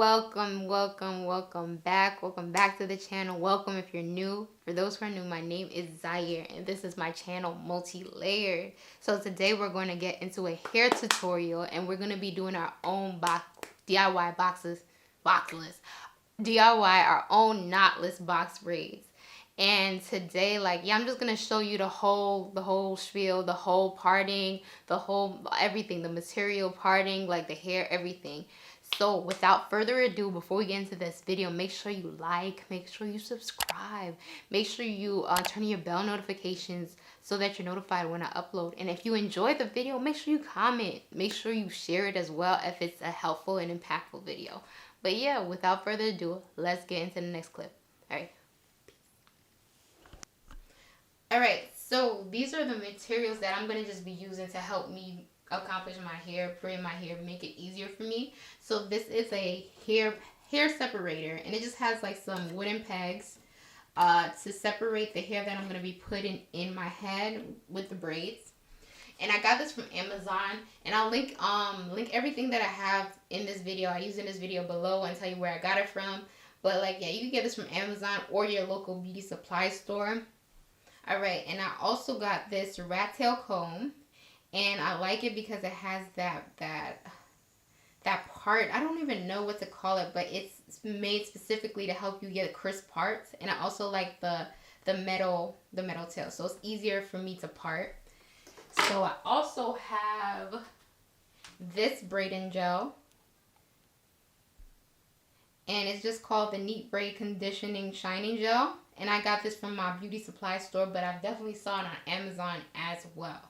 welcome back. Welcome back to the channel. Welcome if you're new. For those who are new, my name is Zaire and this is my channel, Multi-Layered. So today we're going to get into a hair tutorial and we're going to be doing our own DIY our own knotless box braids. And today, I'm just gonna show you the whole spiel, the whole parting, everything, the material parting, like the hair, everything. So without further ado, before we get into this video, make sure you like, make sure you subscribe, make sure you turn on your bell notifications so that you're notified when I upload. And if you enjoyed the video, make sure you comment, make sure you share it as well if it's a helpful and impactful video. But yeah, without further ado, let's get into the next clip. Alright, so these are the materials that I'm going to just be using to help me accomplish my hair, braid my hair, make it easier for me. So this is a hair separator, and it just has like some wooden pegs to separate the hair that I'm going to be putting in my head with the braids. And I got this from Amazon, and I'll link everything that I have in this video. I use in this video below and tell you where I got it from. But you can get this from Amazon or your local beauty supply store. Alright, and I also got this rat tail comb, and I like it because it has that part. I don't even know what to call it, but it's made specifically to help you get crisp parts. And I also like the metal tail, so it's easier for me to part. So I also have this braiding gel, and it's just called the Neatbraid Conditioning Shining Gel. And I got this from my beauty supply store, but I've definitely saw it on Amazon as well.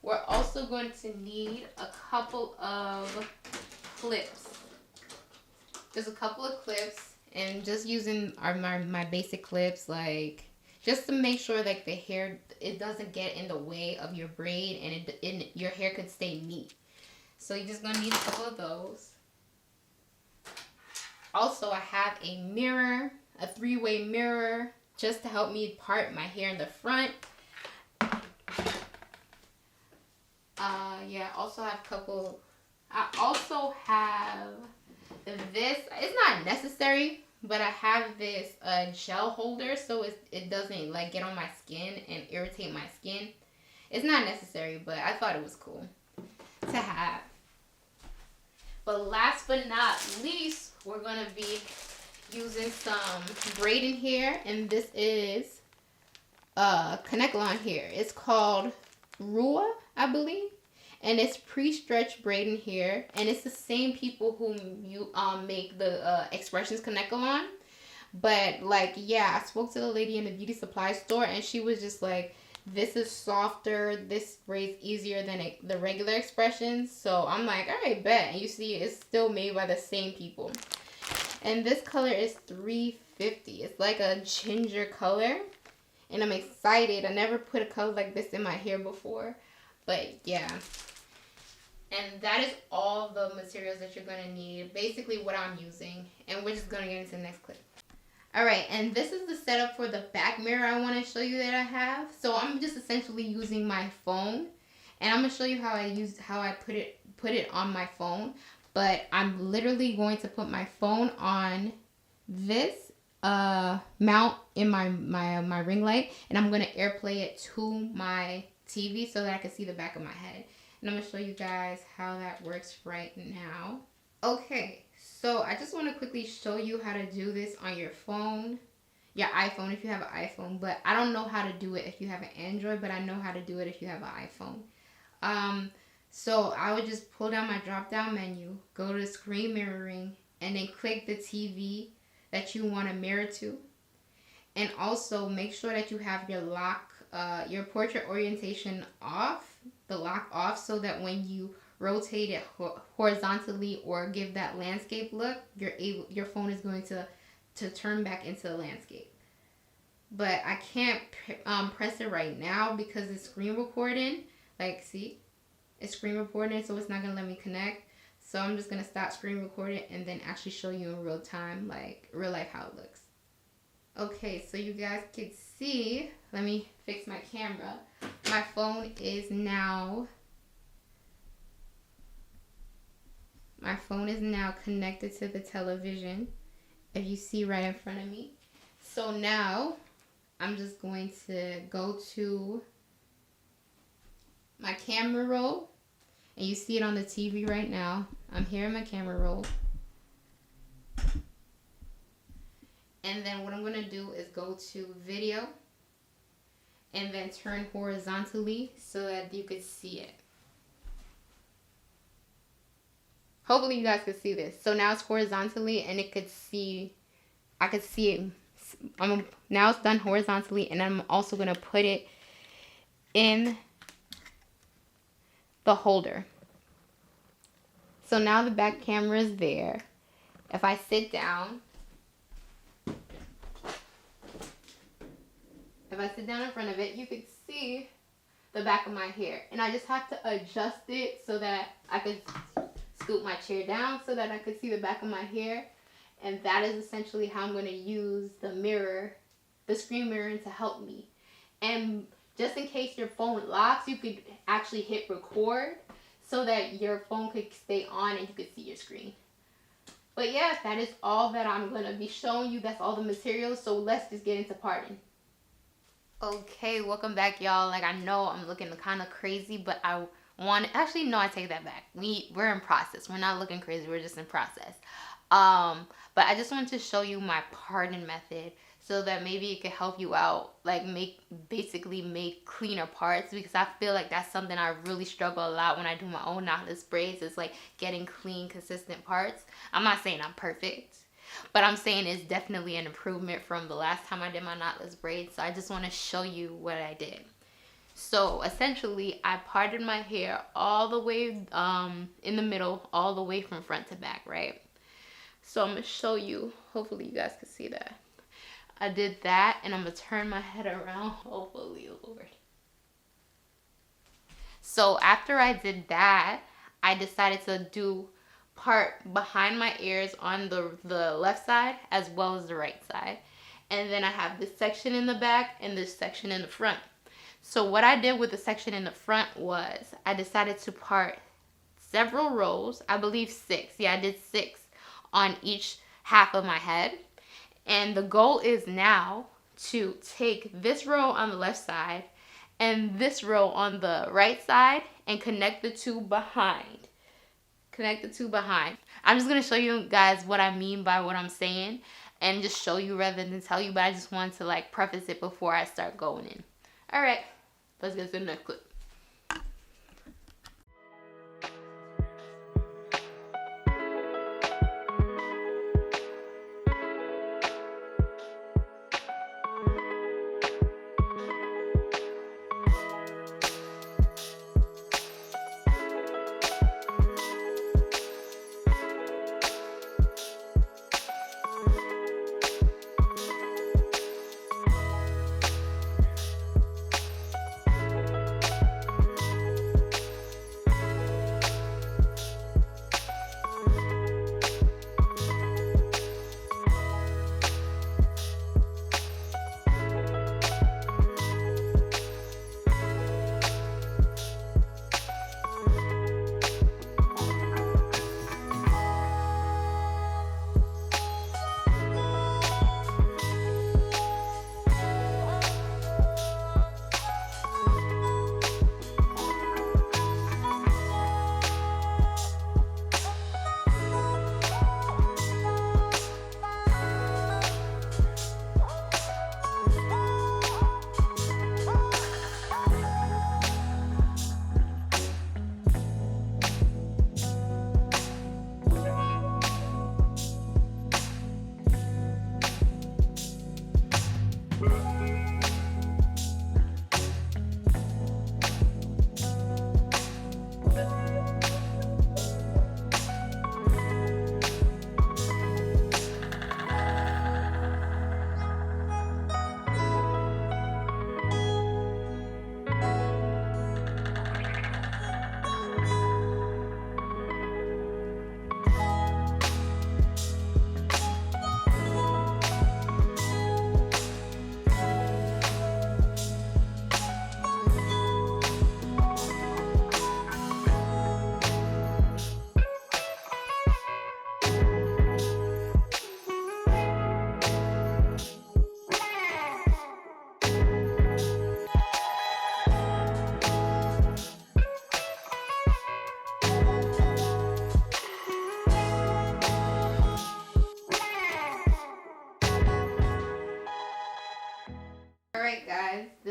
We're also going to need a couple of clips. There's a couple of clips, and just using my basic clips, just to make sure the hair, it doesn't get in the way of your braid, and your hair could stay neat. So you're just going to need a couple of those. Also, I have a mirror, a 3-way mirror, just to help me part my hair in the front. I also have this. It's not necessary, but I have this gel holder so it doesn't get on my skin and irritate my skin. It's not necessary, but I thought it was cool to have. But last but not least, we're going to be using some braiding hair, and this is Knotless hair. It's called Ruwa, I believe, and it's pre-stretched braiding hair, and it's the same people who make the Expressions Knotless. But I spoke to the lady in the beauty supply store, and she was just like, this is softer, this braids easier than the regular Expressions. So I'm like, alright, bet. And you see, it's still made by the same people. And this color is $3.50. It's like a ginger color. And I'm excited. I never put a color like this in my hair before. But yeah. And that is all the materials that you're going to need. Basically what I'm using. And we're just going to get into the next clip. Alright, and this is the setup for the back mirror I want to show you that I have. So I'm just essentially using my phone. And I'm going to show you how I put it on my phone. But I'm literally going to put my phone on this mount in my ring light, and I'm going to AirPlay it to my TV so that I can see the back of my head. And I'm going to show you guys how that works right now. Okay, so I just want to quickly show you how to do this on your phone, your iPhone if you have an iPhone. But I don't know how to do it if you have an Android, but I know how to do it if you have an iPhone. So I would just pull down my drop down menu, go to screen mirroring, and then click the TV that you want to mirror to. And also make sure that you have your your portrait orientation off, the lock off, so that when you rotate it horizontally or give that landscape look, your phone is going to turn back into the landscape. But I can't press it right now because it's screen recording. See? It's screen recording, so it's not going to let me connect. So I'm just going to stop screen recording and then actually show you in real time, real life, how it looks. Okay, so you guys can see, let me fix my camera. My phone is now My phone is now connected to the television, if you see right in front of me. So now I'm just going to go to my camera roll, and you see it on the TV right now. I'm here in my camera roll. And then what I'm going to do is go to video and then turn horizontally so that you could see it. Hopefully you guys could see this. So now it's horizontally and I could see it. Now it's done horizontally, and I'm also going to put it in the holder. So now the back camera is there. If I sit down, in front of it, you could see the back of my hair. And I just have to adjust it so that I could scoop my chair down so that I could see the back of my hair. And that is essentially how I'm going to use the mirror, the screen mirror, to help me. And just in case your phone locks, you could actually hit record so that your phone could stay on and you could see your screen. But yeah, that is all that I'm going to be showing you. That's all the materials. So let's just get into parting. Okay, welcome back, y'all. Like, I know I'm looking kind of crazy, but I take that back. We're in process. We're not looking crazy. We're just in process. But I just wanted to show you my parting method so that maybe it could help you out, like basically make cleaner parts, because I feel like that's something I really struggle a lot when I do my own knotless braids. It's like getting clean, consistent parts. I'm not saying I'm perfect, but I'm saying it's definitely an improvement from the last time I did my knotless braids. So I just want to show you what I did. So essentially, I parted my hair all the way in the middle, all the way from front to back, right? So I'm going to show you. Hopefully you guys can see that. I did that, and I'm going to turn my head around. Hopefully, Lord. So after I did that, I decided to do part behind my ears on the left side as well as the right side. And then I have this section in the back and this section in the front. So what I did with the section in the front was I decided to part several rows. I believe 6. Yeah, I did 6 on each half of my head. And the goal is now to take this row on the left side and this row on the right side and connect the two behind. I'm just going to show you guys what I mean by what I'm saying and just show you rather than tell you, but I just wanted to like preface it before I start going in. All right, let's get to the next clip.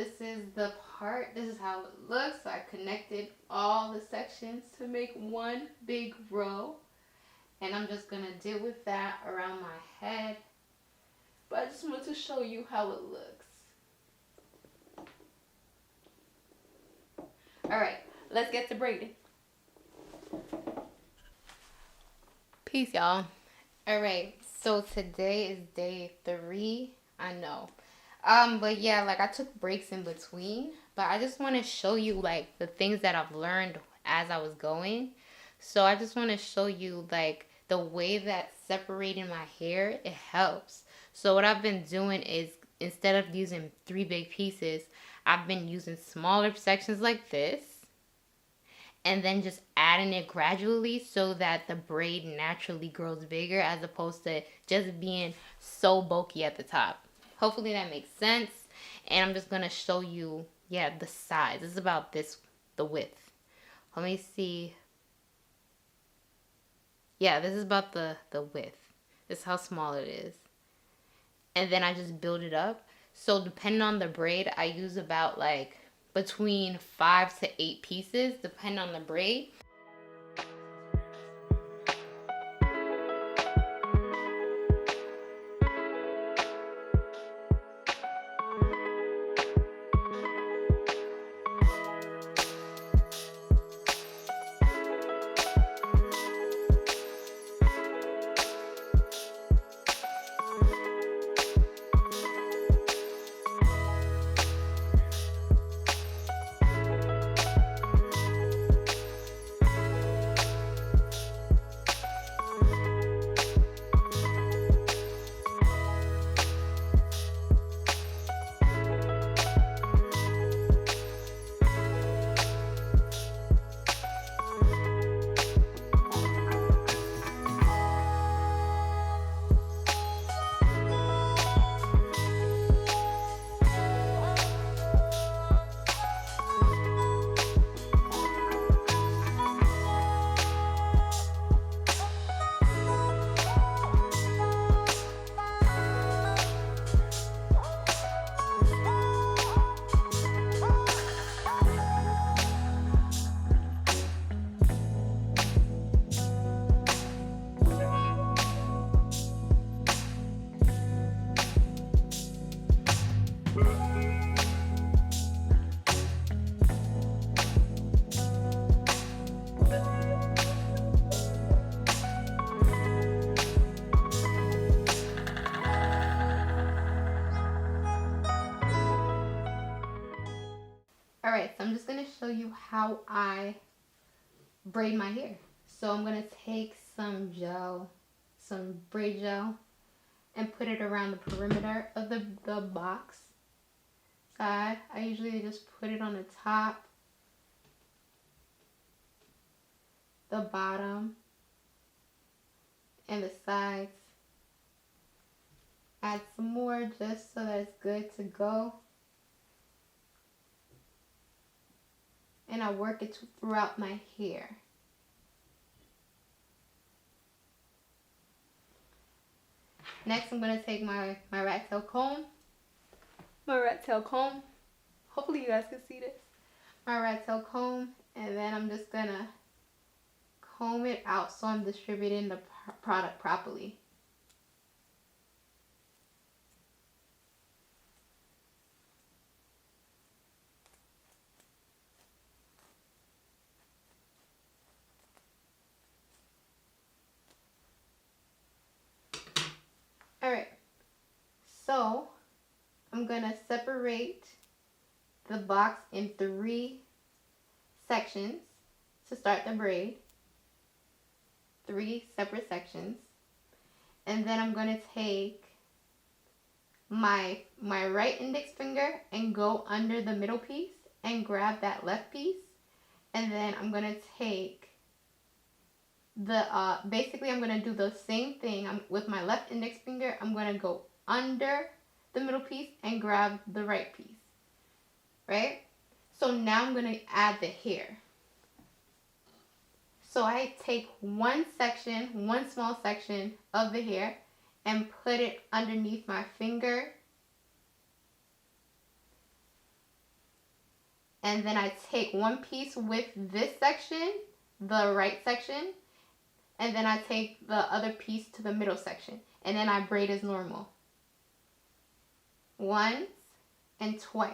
this is the part. This is how it looks. So I connected all the sections to make one big row. And I'm just going to deal with that around my head. But I just want to show you how it looks. Alright, let's get to braiding. Peace, y'all. Alright, so today is day 3. I know. But yeah, like I took breaks in between. But I just want to show you like the things that I've learned as I was going. So I just want to show you like the way that separating my hair, it helps. So what I've been doing is instead of using 3 big pieces, I've been using smaller sections like this. And then just adding it gradually so that the braid naturally grows bigger as opposed to just being so bulky at the top. Hopefully that makes sense. And I'm just going to show you, yeah, the size. This is about this, the width. Let me see. Yeah, this is about the width. This is how small it is. And then I just build it up. So depending on the braid, I use about like between 5 to 8 pieces, depending on the braid. Alright, so I'm just going to show you how I braid my hair. So I'm going to take some gel, some braid gel, and put it around the perimeter of the box side. I usually just put it on the top, the bottom, and the sides. Add some more just so that it's good to go. And I work it throughout my hair. Next, I'm going to take my rat tail comb. Hopefully you guys can see this. My rat tail comb. And then I'm just going to comb it out so I'm distributing the product properly. Alright, so I'm going to separate the box in 3 sections to start the braid. 3 separate sections. And then I'm going to take my right index finger and go under the middle piece and grab that left piece. And then I'm going to take basically I'm going to do the same thing with my left index finger. I'm going to go under the middle piece and grab the right piece, right? So now I'm going to add the hair. So I take one small section of the hair and put it underneath my finger. and then I take one piece with this section, the right section, and then I take the other piece to the middle section, and then I braid as normal. Once and twice.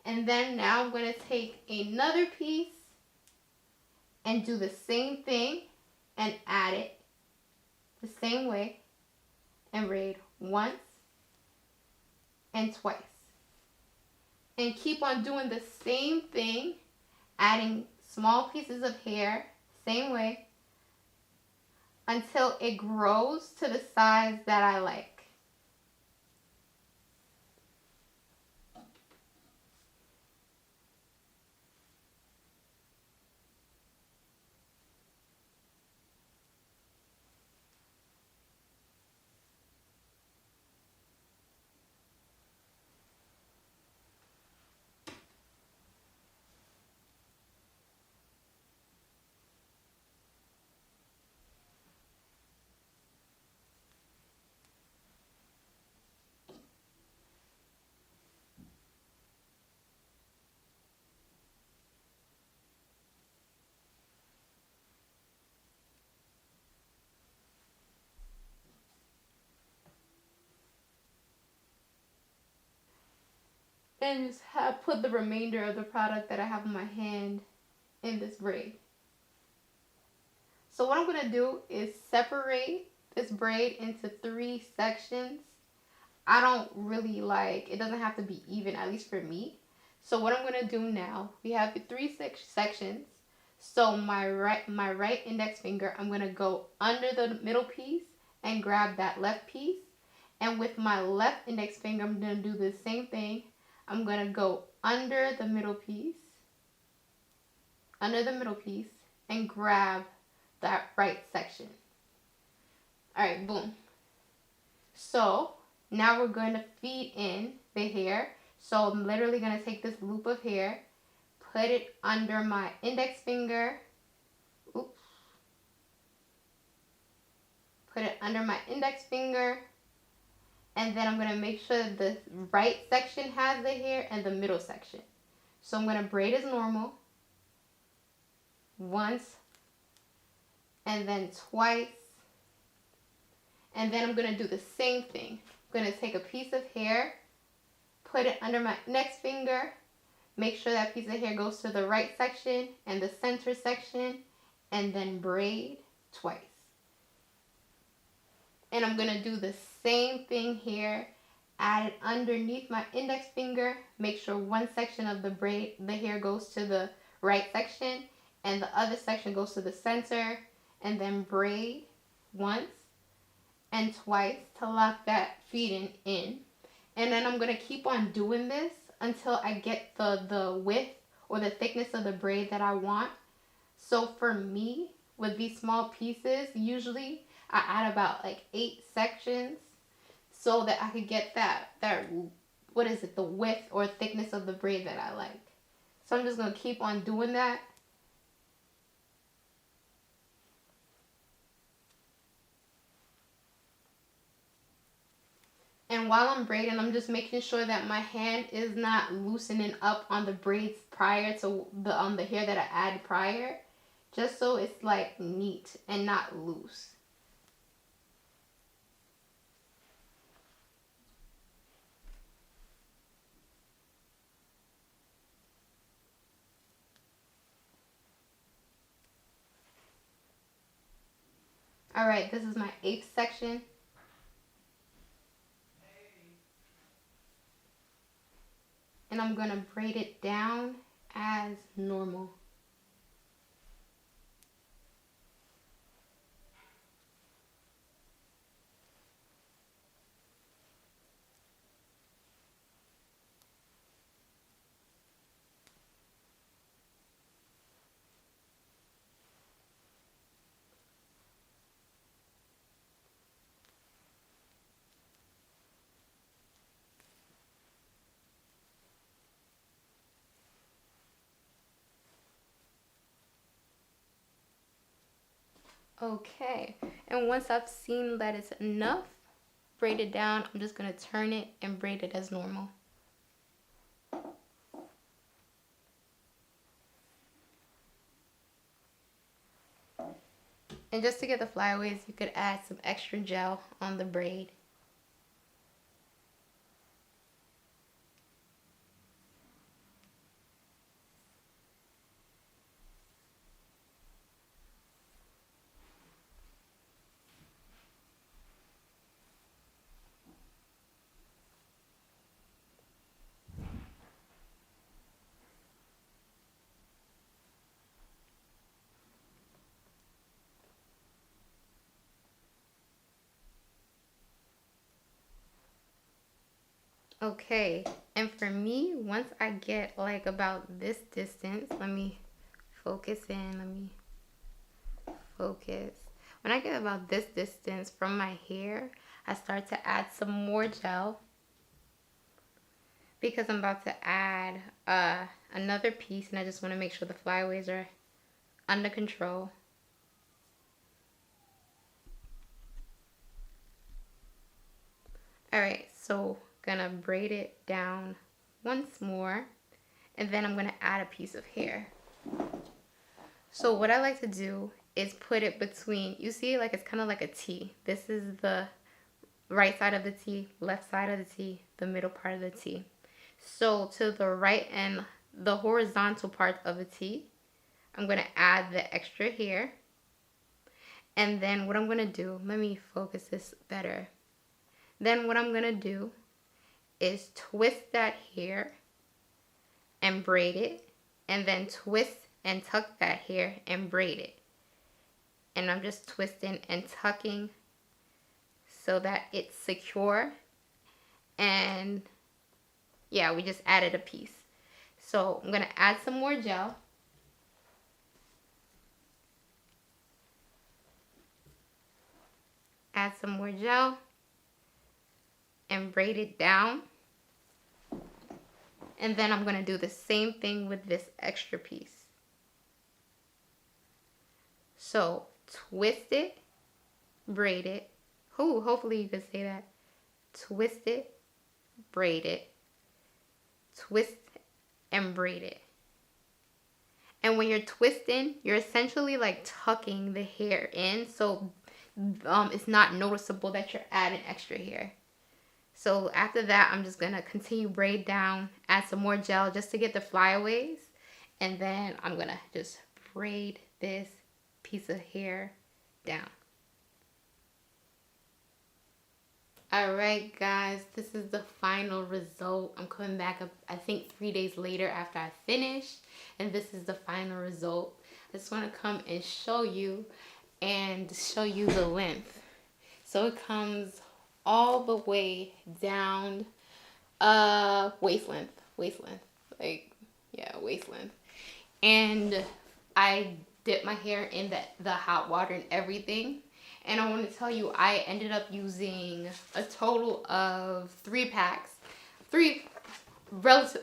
And then now I'm going to take another piece and do the same thing and add it the same way and braid once and twice. And keep on doing the same thing, adding small pieces of hair, same way, until it grows to the size that I like. And just put the remainder of the product that I have in my hand in this braid. So what I'm going to do is separate this braid into 3 sections. I don't really like, it doesn't have to be even, at least for me. So what I'm going to do now, we have the 3 sections. So my right index finger, I'm going to go under the middle piece and grab that left piece. And with my left index finger, I'm going to do the same thing. I'm going to go under the middle piece, and grab that right section. Alright, boom. So now we're going to feed in the hair. So I'm literally going to take this loop of hair, put it under my index finger. Oops. Put it under my index finger. And then I'm going to make sure that the right section has the hair and the middle section. So I'm going to braid as normal. Once. And then twice. And then I'm going to do the same thing. I'm going to take a piece of hair, put it under my index finger, make sure that piece of hair goes to the right section and the center section, and then braid twice. And I'm going to do the same thing here. Add it underneath my index finger. Make sure one section of the hair goes to the right section and the other section goes to the center. And then braid once and twice to lock that feeding in. And then I'm going to keep on doing this until I get the width or the thickness of the braid that I want. So for me, with these small pieces, usually I add about like 8 sections so that I could get that what is it, the width or thickness of the braid that I like. So I'm just going to keep on doing that. And while I'm braiding, I'm just making sure that my hand is not loosening up on the braids prior to the hair that I added prior, just so it's like neat and not loose. Alright, this is my 8th section. And I'm going to braid it down as normal. Okay, and once I've seen that it's enough, braid it down, I'm just going to turn it and braid it as normal. And just to get the flyaways, you could add some extra gel on the braid. Okay, and for me, once I get like about this distance, let me focus in, let me focus. When I get about this distance from my hair, I start to add some more gel because I'm about to add another piece, and I just want to make sure the flyaways are under control. Alright, so gonna braid it down once more, and then I'm gonna add a piece of hair. So what I like to do is put it between, you see, like it's kind of like a T. This is the right side of the T, left side of the T, the middle part of the T. So to the right and the horizontal part of the T, I'm going to add the extra hair. And then what I'm going to do, let me focus this better. Then what I'm going to do is twist that hair and braid it, and then twist and tuck that hair and braid it. And I'm just twisting and tucking so that it's secure. And yeah, we just added a piece. So I'm gonna add some more gel. Add some more gel and braid it down. And then I'm gonna do the same thing with this extra piece. So twist it, braid it. Ooh, hopefully you can say that. Twist it, braid it, twist and braid it. And when you're twisting, you're essentially like tucking the hair in, so it's not noticeable that you're adding extra hair. So after that, I'm just gonna continue braid down, add some more gel just to get the flyaways, and then I'm gonna just braid this piece of hair down. Alright guys, this is the final result. I'm coming back up, I think 3 days later after I finished, and this is the final result. I just want to come and show you the length. So it comes all the way down waist length, like, yeah, waist length. And I dipped my hair in the hot water and everything. And I want to tell you, I ended up using a total of 3 packs. Almost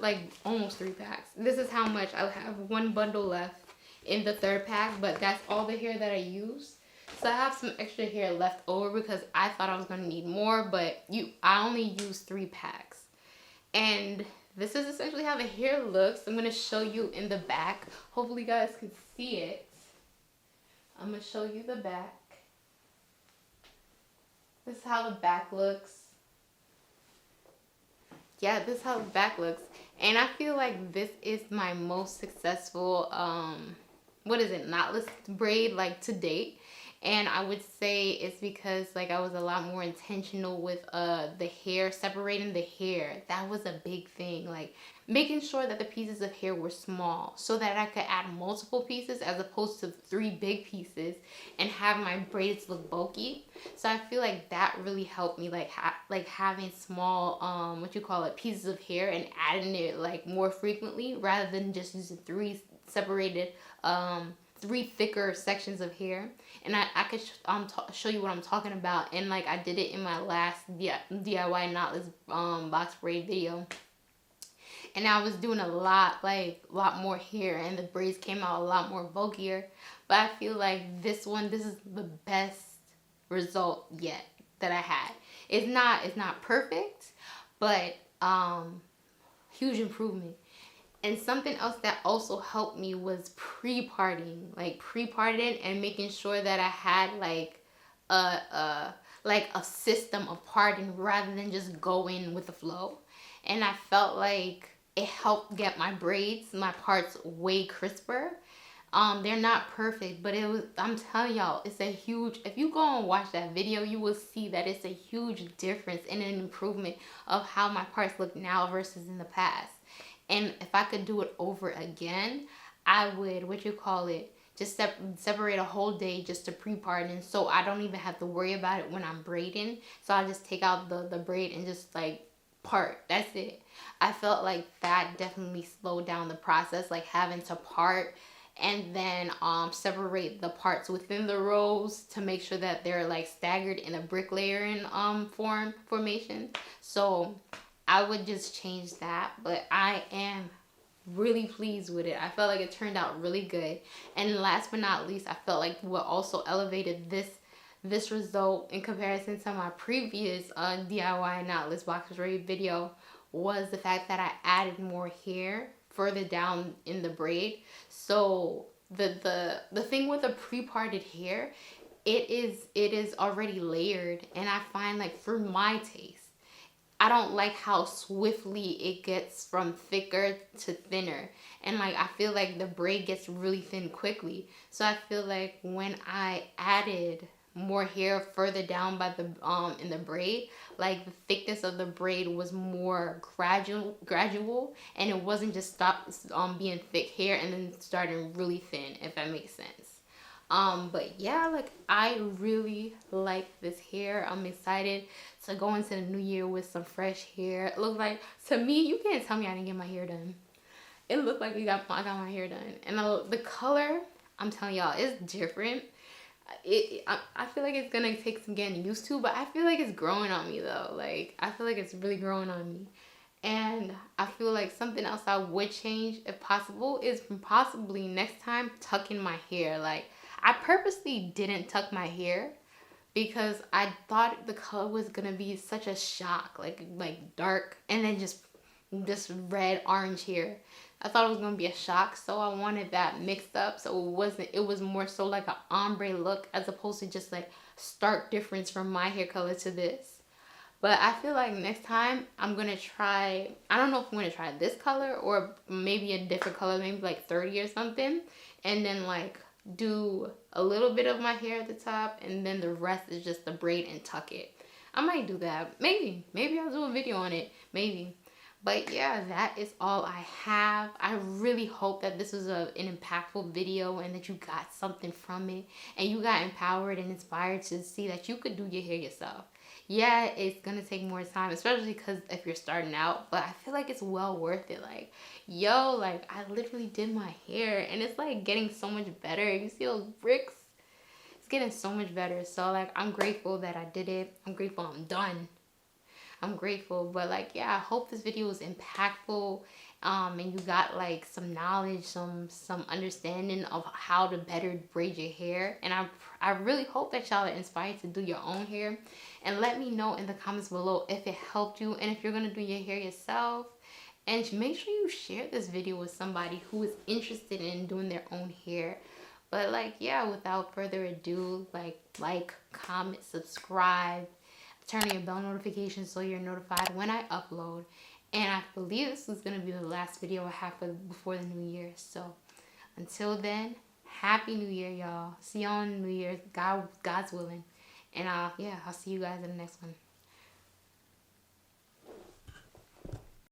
3 packs. This is how much. I have 1 bundle left in the 3rd pack, but that's all the hair that I used. So I have some extra hair left over because I thought I was going to need more, but I only used 3 packs. And this is essentially how the hair looks. I'm going to show you in the back. Hopefully you guys can see it. I'm going to show you the back. This is how the back looks. Yeah, this is how the back looks. And I feel like this is my most successful, knotless braid, like, to date. And I would say it's because, like, I was a lot more intentional with the hair, separating the hair. That was a big thing. Like, making sure that the pieces of hair were small so that I could add multiple pieces as opposed to 3 big pieces and have my braids look bulky. So I feel like that really helped me, like, having small, pieces of hair and adding it, like, more frequently rather than just using 3 separated, 3 thicker sections of hair. And I could show you what I'm talking about. And, like, I did it in my last DIY knotless box braid video. And I was doing a lot more hair, and the braids came out a lot more bulkier. But I feel like this is the best result yet that I had. It's not perfect, but huge improvement. And something else that also helped me was pre-parting, like pre-parting and making sure that I had like a system of parting rather than just going with the flow. And I felt like it helped get my braids, my parts way crisper. They're not perfect, but it was, I'm telling y'all, it's a huge, if you go and watch that video, you will see that it's a huge difference and an improvement of how my parts look now versus in the past. And if I could do it over again, I would, what you call it, just separate a whole day just to pre-part, and so I don't even have to worry about it when I'm braiding. So I just take out the braid and just like part. That's it. I felt like that definitely slowed down the process, like having to part and then separate the parts within the rows to make sure that they're like staggered in a brick layering formation. So I would just change that, but I am really pleased with it. I felt like it turned out really good. And last but not least, I felt like what also elevated this result in comparison to my previous DIY knotless box braid video was the fact that I added more hair further down in the braid. So the thing with the pre-parted hair, it is already layered, and I find like for my taste, I don't like how swiftly it gets from thicker to thinner. And like I feel like the braid gets really thin quickly. So I feel like when I added more hair further down by the in the braid, like the thickness of the braid was more gradual, and it wasn't just stop being thick hair and then starting really thin, if that makes sense. But yeah, like I really like this hair. I'm excited to go into the new year with some fresh hair. It looks like, to me, you can't tell me I didn't get my hair done. It looked like I got my hair done. And the color, I'm telling y'all, it's different. I feel like it's gonna take some getting used to, but I feel like it's growing on me though. Like I feel like it's really growing on me. And I feel like something else I would change if possible is possibly next time tucking my hair. Like I purposely didn't tuck my hair because I thought the color was gonna be such a shock, like dark and then just red orange hair. I thought it was gonna be a shock, so I wanted that mixed up, so it was more so like an ombre look as opposed to just like stark difference from my hair color to this. But I feel like next time I'm gonna try, I don't know if I'm gonna try this color or maybe a different color, maybe like 30 or something, and then like do a little bit of my hair at the top and then the rest is just the braid and tuck it. I might do that. Maybe I'll do a video on it. Maybe. But yeah, that is all I have. I really hope that this was an impactful video and that you got something from it and you got empowered and inspired to see that you could do your hair yourself. Yeah, it's gonna take more time, especially because if you're starting out, but I feel like it's well worth it. Like, yo, like I literally did my hair and it's like getting so much better. You see those bricks? It's getting so much better. So like I'm grateful that I did it. I'm grateful I'm done. I'm grateful. But like, yeah, I hope this video was impactful and you got like some knowledge, some understanding of how to better braid your hair. And I really hope that y'all are inspired to do your own hair. And let me know in the comments below if it helped you and if you're gonna do your hair yourself. And make sure you share this video with somebody who is interested in doing their own hair. But like, yeah, without further ado, like, comment, subscribe, turn on your bell notifications so you're notified when I upload. And I believe this is going to be the last video I have before the new year. So until then, happy new year, y'all. See y'all in the new year, God's willing. And I'll see you guys in the next one.